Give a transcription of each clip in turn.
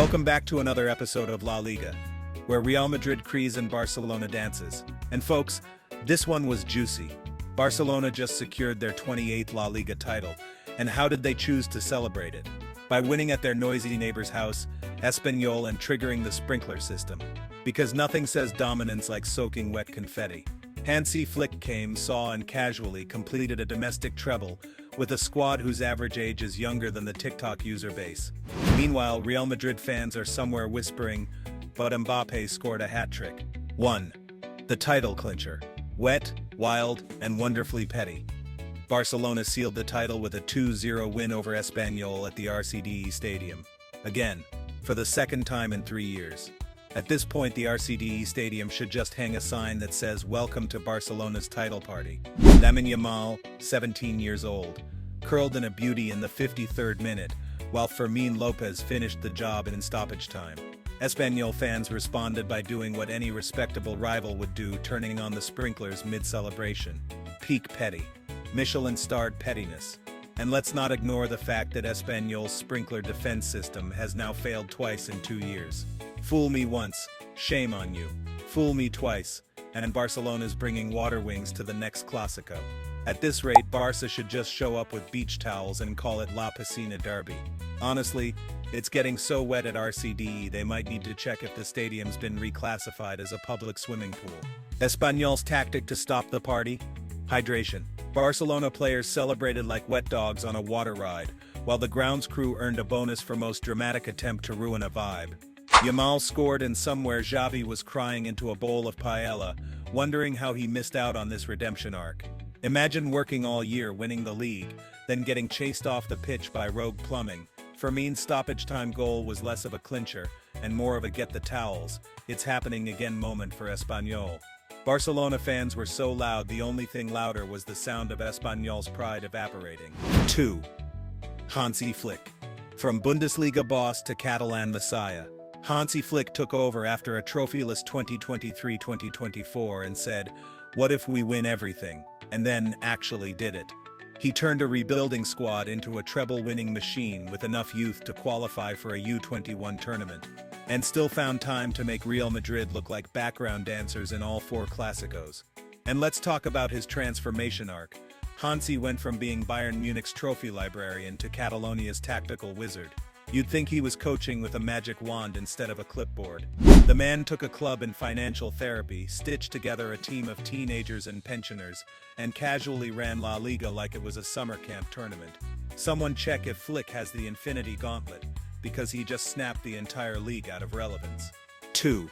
Welcome back to another episode of La Liga, where Real Madrid crease and Barcelona dances. And folks, this one was juicy. Barcelona just secured their 28th La Liga title, and how did they choose to celebrate it? By winning at their noisy neighbor's house, Espanyol, and triggering the sprinkler system. Because nothing says dominance like soaking wet confetti. Hansi Flick came, saw, and casually completed a domestic treble with a squad whose average age is younger than the TikTok user base. Meanwhile, Real Madrid fans are somewhere whispering, but Mbappé scored a hat-trick. 1. The title clincher. Wet, wild, and wonderfully petty. Barcelona sealed the title with a 2-0 win over Espanyol at the RCDE Stadium. Again, for the second time in 3 years. At this point, the RCDE Stadium should just hang a sign that says, "Welcome to Barcelona's title party." Lamine Yamal, 17 years old, curled in a beauty in the 53rd minute, while Fermin Lopez finished the job in stoppage time. Espanyol fans responded by doing what any respectable rival would do, turning on the sprinklers mid-celebration. Peak petty. Michelin-starred pettiness. And let's not ignore the fact that Espanyol's sprinkler defense system has now failed twice in 2 years. Fool me once, shame on you. Fool me twice, and Barcelona's bringing water wings to the next Clásico. At this rate, Barça should just show up with beach towels and call it La Piscina Derby. Honestly, it's getting so wet at RCDE they might need to check if the stadium's been reclassified as a public swimming pool. Espanyol's tactic to stop the party? Hydration. Barcelona players celebrated like wet dogs on a water ride, while the grounds crew earned a bonus for most dramatic attempt to ruin a vibe. Yamal scored, and somewhere Xavi was crying into a bowl of paella, wondering how he missed out on this redemption arc. Imagine working all year, winning the league, then getting chased off the pitch by rogue plumbing. Fermin's stoppage time goal was less of a clincher, and more of a get the towels, it's happening again moment for Espanyol. Barcelona fans were so loud the only thing louder was the sound of Espanyol's pride evaporating. 2. Hansi Flick. From Bundesliga boss to Catalan messiah, Hansi Flick took over after a trophyless 2023-2024 and said, "What if we win everything?" and then actually did it. He turned a rebuilding squad into a treble-winning machine with enough youth to qualify for a U21 tournament, and still found time to make Real Madrid look like background dancers in all 4 Clásicos. And let's talk about his transformation arc. Hansi went from being Bayern Munich's trophy librarian to Catalonia's tactical wizard. You'd think he was coaching with a magic wand instead of a clipboard. The man took a club in financial therapy, stitched together a team of teenagers and pensioners, and casually ran La Liga like it was a summer camp tournament. Someone check if Flick has the Infinity Gauntlet, because he just snapped the entire league out of relevance. 2.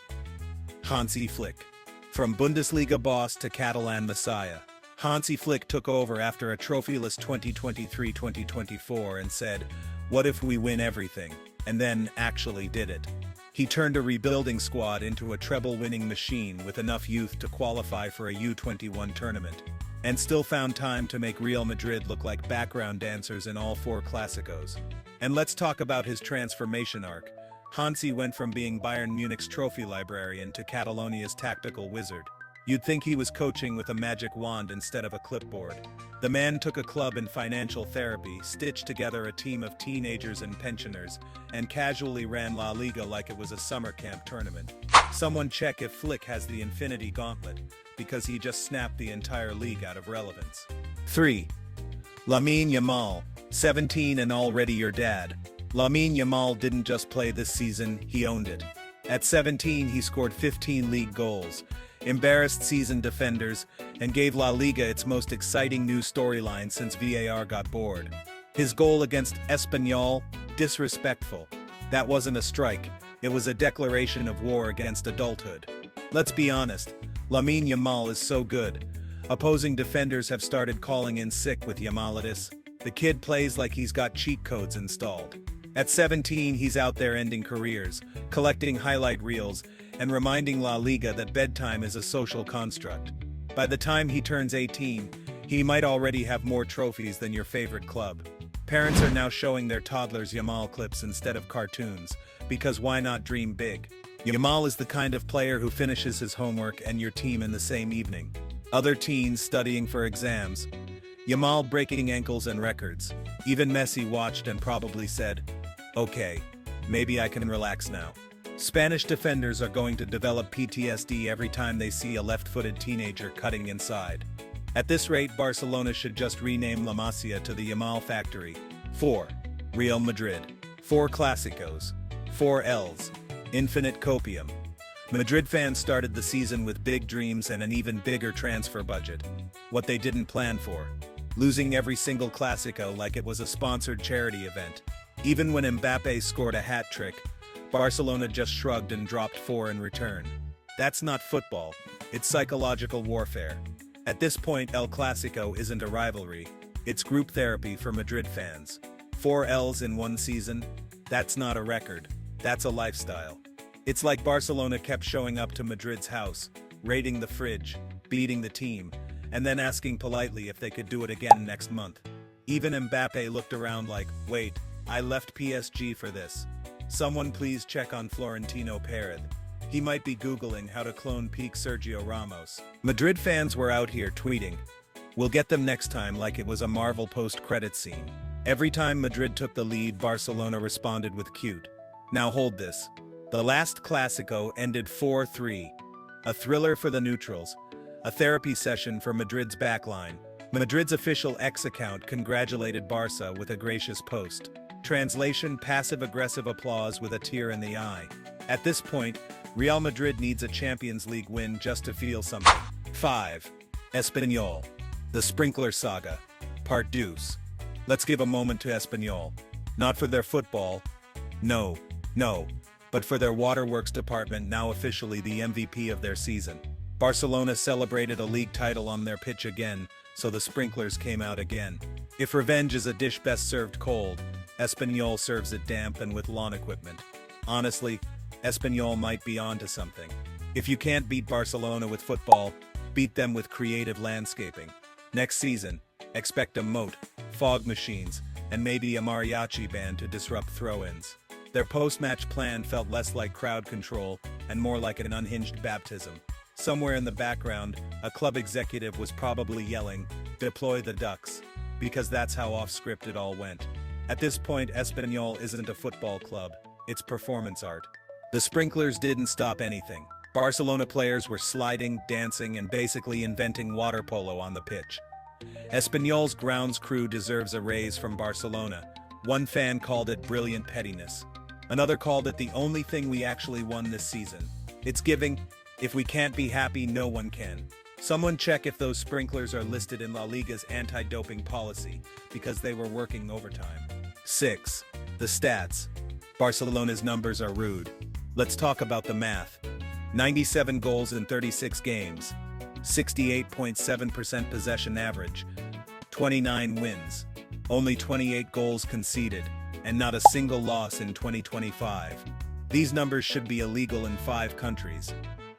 Hansi Flick. From Bundesliga boss to Catalan messiah, Hansi Flick took over after a trophyless 2023-2024 and said, "What if we win everything?" and then actually did it. He turned a rebuilding squad into a treble-winning machine with enough youth to qualify for a U21 tournament, and still found time to make Real Madrid look like background dancers in all 4 Clásicos. And let's talk about his transformation arc. Hansi went from being Bayern Munich's trophy librarian to Catalonia's tactical wizard. You'd think he was coaching with a magic wand instead of a clipboard. The man took a club in financial therapy, stitched together a team of teenagers and pensioners, and casually ran La Liga like it was a summer camp tournament. Someone check if Flick has the Infinity Gauntlet, because he just snapped the entire league out of relevance. 3. Lamine Yamal, 17 and already your dad. Lamine Yamal didn't just play this season, he owned it. At 17, he scored 15 league goals, embarrassed seasoned defenders, and gave La Liga its most exciting new storyline since VAR got bored. His goal against Espanyol? Disrespectful. That wasn't a strike, it was a declaration of war against adulthood. Let's be honest, Lamine Yamal is so good. Opposing defenders have started calling in sick with Yamalitis. The kid plays like he's got cheat codes installed. At 17, he's out there ending careers, collecting highlight reels, and reminding La Liga that bedtime is a social construct. By the time he turns 18, he might already have more trophies than your favorite club. Parents are now showing their toddlers Yamal clips instead of cartoons, because why not dream big? Yamal is the kind of player who finishes his homework and your team in the same evening. Other teens studying for exams. Yamal breaking ankles and records. Even Messi watched and probably said, "Okay, maybe I can relax now. Spanish defenders are going to develop PTSD every time they see a left-footed teenager cutting inside. At this rate, Barcelona should just rename La Masia to the Yamal Factory. 4. Real Madrid. 4 Clásicos. 4 Ls. Infinite copium. Madrid fans started the season with big dreams and an even bigger transfer budget. What they didn't plan for. Losing every single Clásico like it was a sponsored charity event. Even when Mbappé scored a hat-trick, Barcelona just shrugged and dropped 4 in return. That's not football, it's psychological warfare. At this point, El Clásico isn't a rivalry, it's group therapy for Madrid fans. 4 Ls in one season? That's not a record, that's a lifestyle. It's like Barcelona kept showing up to Madrid's house, raiding the fridge, beating the team, and then asking politely if they could do it again next month. Even Mbappé looked around like, wait, I left PSG for this. Someone please check on Florentino Perez. He might be Googling how to clone peak Sergio Ramos. Madrid fans were out here tweeting, "We'll get them next time," like it was a Marvel post-credit scene. Every time Madrid took the lead, Barcelona responded with cute. Now hold this. The last Clásico ended 4-3. A thriller for the neutrals. A therapy session for Madrid's backline. Madrid's official X account congratulated Barça with a gracious post. Translation: passive-aggressive applause with a tear in the eye. At this point, Real Madrid needs a Champions League win just to feel something. 5. Espanyol. The Sprinkler Saga. Part Deuce. Let's give a moment to Espanyol. Not for their football. No, but for their waterworks department, now officially the MVP of their season. Barcelona celebrated a league title on their pitch again, so the sprinklers came out again. If revenge is a dish best served cold, Espanyol serves it damp and with lawn equipment. Honestly, Espanyol might be onto something. If you can't beat Barcelona with football, beat them with creative landscaping. Next season, expect a moat, fog machines, and maybe a mariachi band to disrupt throw-ins. Their post-match plan felt less like crowd control and more like an unhinged baptism. Somewhere in the background, a club executive was probably yelling, "Deploy the Ducks," because that's how off-script it all went. At this point, Espanyol isn't a football club, it's performance art. The sprinklers didn't stop anything. Barcelona players were sliding, dancing, and basically inventing water polo on the pitch. Espanyol's grounds crew deserves a raise from Barcelona. One fan called it brilliant pettiness. Another called it the only thing we actually won this season. It's giving, if we can't be happy, no one can. Someone check if those sprinklers are listed in La Liga's anti-doping policy, because they were working overtime. 6. The stats. Barcelona's numbers are rude. Let's talk about the math. 97 goals in 36 games. 68.7% possession average. 29 wins. Only 28 goals conceded, and not a single loss in 2025. These numbers should be illegal in 5 countries.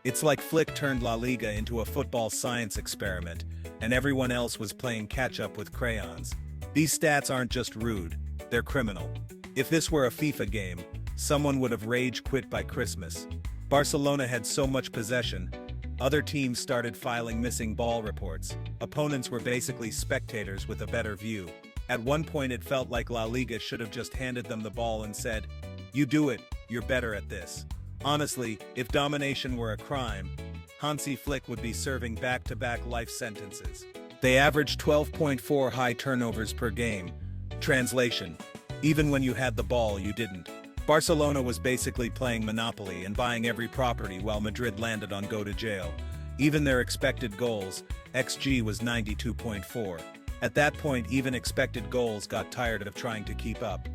It's like Flick turned La Liga into a football science experiment, and everyone else was playing catch-up with crayons. These stats aren't just rude, they're criminal. If this were a FIFA game, someone would have rage quit by Christmas. Barcelona had so much possession, other teams started filing missing ball reports. Opponents were basically spectators with a better view. At one point it felt like La Liga should have just handed them the ball and said, "You do it, you're better at this." Honestly, if domination were a crime, Hansi Flick would be serving back-to-back life sentences. They averaged 12.4 high turnovers per game. Translation: even when you had the ball, you didn't. Barcelona was basically playing Monopoly and buying every property while Madrid landed on go to jail. Even their expected goals, XG, was 92.4. At that point, even expected goals got tired of trying to keep up.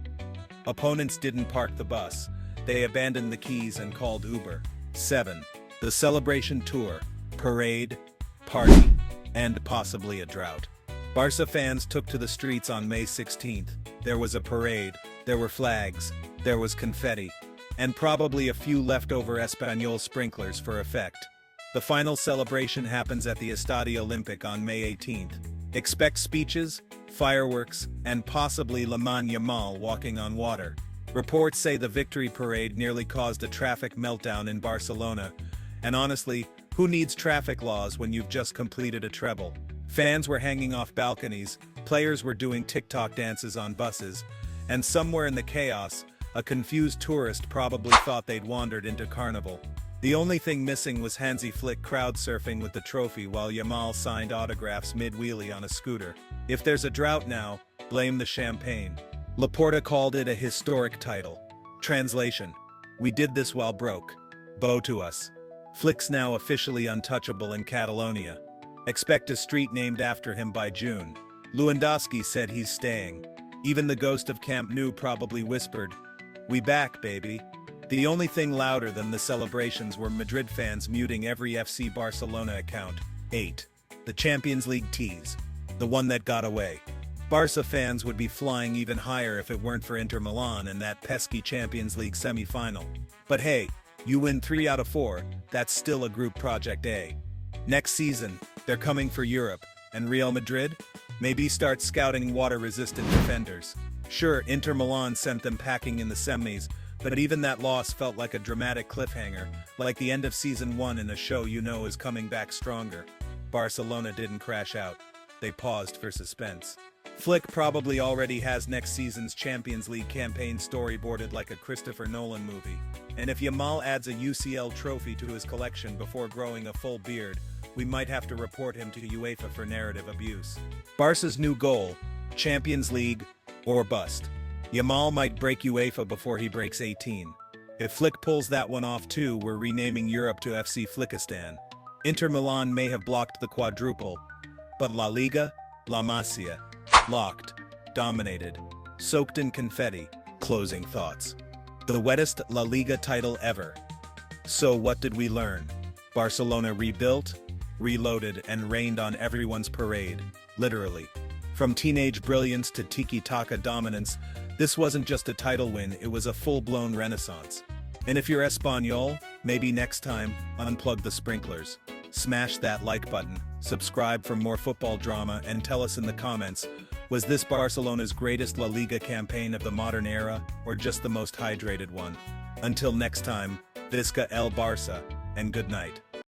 Opponents didn't park the bus. They abandoned the keys and called Uber. 7. The celebration tour, parade, party, and possibly a drought. Barça fans took to the streets on May 16th. There was a parade, there were flags, there was confetti, and probably a few leftover Espanyol sprinklers for effect. The final celebration happens at the Estadio Olympic on May 18th. Expect speeches, fireworks, and possibly Lamine Yamal walking on water. Reports say the victory parade nearly caused a traffic meltdown in Barcelona, and honestly, who needs traffic laws when you've just completed a treble? Fans were hanging off balconies, players were doing TikTok dances on buses, and somewhere in the chaos, A confused tourist probably thought they'd wandered into Carnival. The only thing missing was Hansi Flick crowd surfing with the trophy while Yamal signed autographs mid-wheelie on a scooter. If there's a drought now, blame the champagne. Laporta called it a historic title. Translation: we did this while broke. Bow to us. Flick's now officially untouchable in Catalonia. Expect a street named after him by June. Lewandowski said he's staying. Even the ghost of Camp Nou probably whispered, "We back, baby." The only thing louder than the celebrations were Madrid fans muting every FC Barcelona account. 8. The Champions League tease. The one that got away. Barça fans would be flying even higher if it weren't for Inter Milan and that pesky Champions League semi-final. But hey, you win 3 out of 4, that's still a group project A. Next season, they're coming for Europe, and Real Madrid? Maybe start scouting water-resistant defenders. Sure, Inter Milan sent them packing in the semis, but even that loss felt like a dramatic cliffhanger, like the end of season 1 in a show you know is coming back stronger. Barcelona didn't crash out. They paused for suspense. Flick probably already has next season's Champions League campaign storyboarded like a Christopher Nolan movie. And if Yamal adds a UCL trophy to his collection before growing a full beard, we might have to report him to UEFA for narrative abuse. Barca's new goal: Champions League or bust. Yamal might break UEFA before he breaks 18. If Flick pulls that one off too, we're renaming Europe to FC Flickistan. Inter Milan may have blocked the quadruple, but La Liga, La Masia, locked, dominated, soaked in confetti. Closing thoughts. The wettest La Liga title ever. So what did we learn? Barcelona rebuilt, reloaded, and rained on everyone's parade, literally. From teenage brilliance to tiki-taka dominance, this wasn't just a title win, it was a full-blown renaissance. And if you're Espanyol, maybe next time, unplug the sprinklers. Smash that like button, subscribe for more football drama, and tell us in the comments, was this Barcelona's greatest La Liga campaign of the modern era, or just the most hydrated one? Until next time, Visca el Barça, and good night.